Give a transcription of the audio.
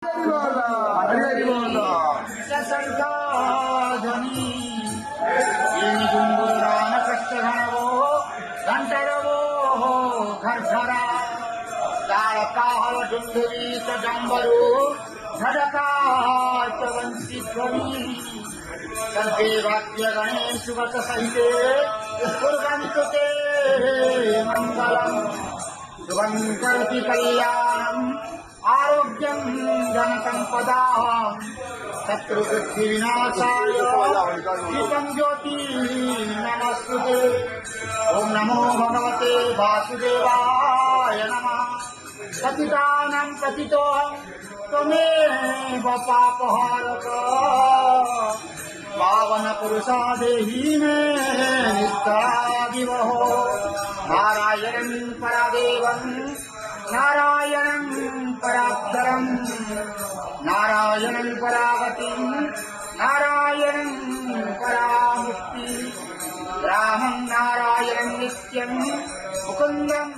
ध्वनि रामकृष्णो घंटरवो घरझरा ताड़काल डुंडुरी चंबरू झड़का वंशी ध्वनि सर्वे वाक्य गणेश सुगत सहिते पूर्वंतुते मंगलम शुभं करोति कल्याणम् आरोग्यं जनसंपदा शत्रुबुद्धिविनाशाय दीपं ज्योति नमस्तुते। ओम नमो भगवते वासुदेवाय नमः। पतितानां पतितोऽहं त्वमेव पापहारक पावन पुरुषा देहि मे नित्यादिवहो। नारायणं परादेवं नारायणं परात्परं नारायणं परागतिं नारायणं परामुक्ति रामं नारायणं नित्यं मुकुन्दम्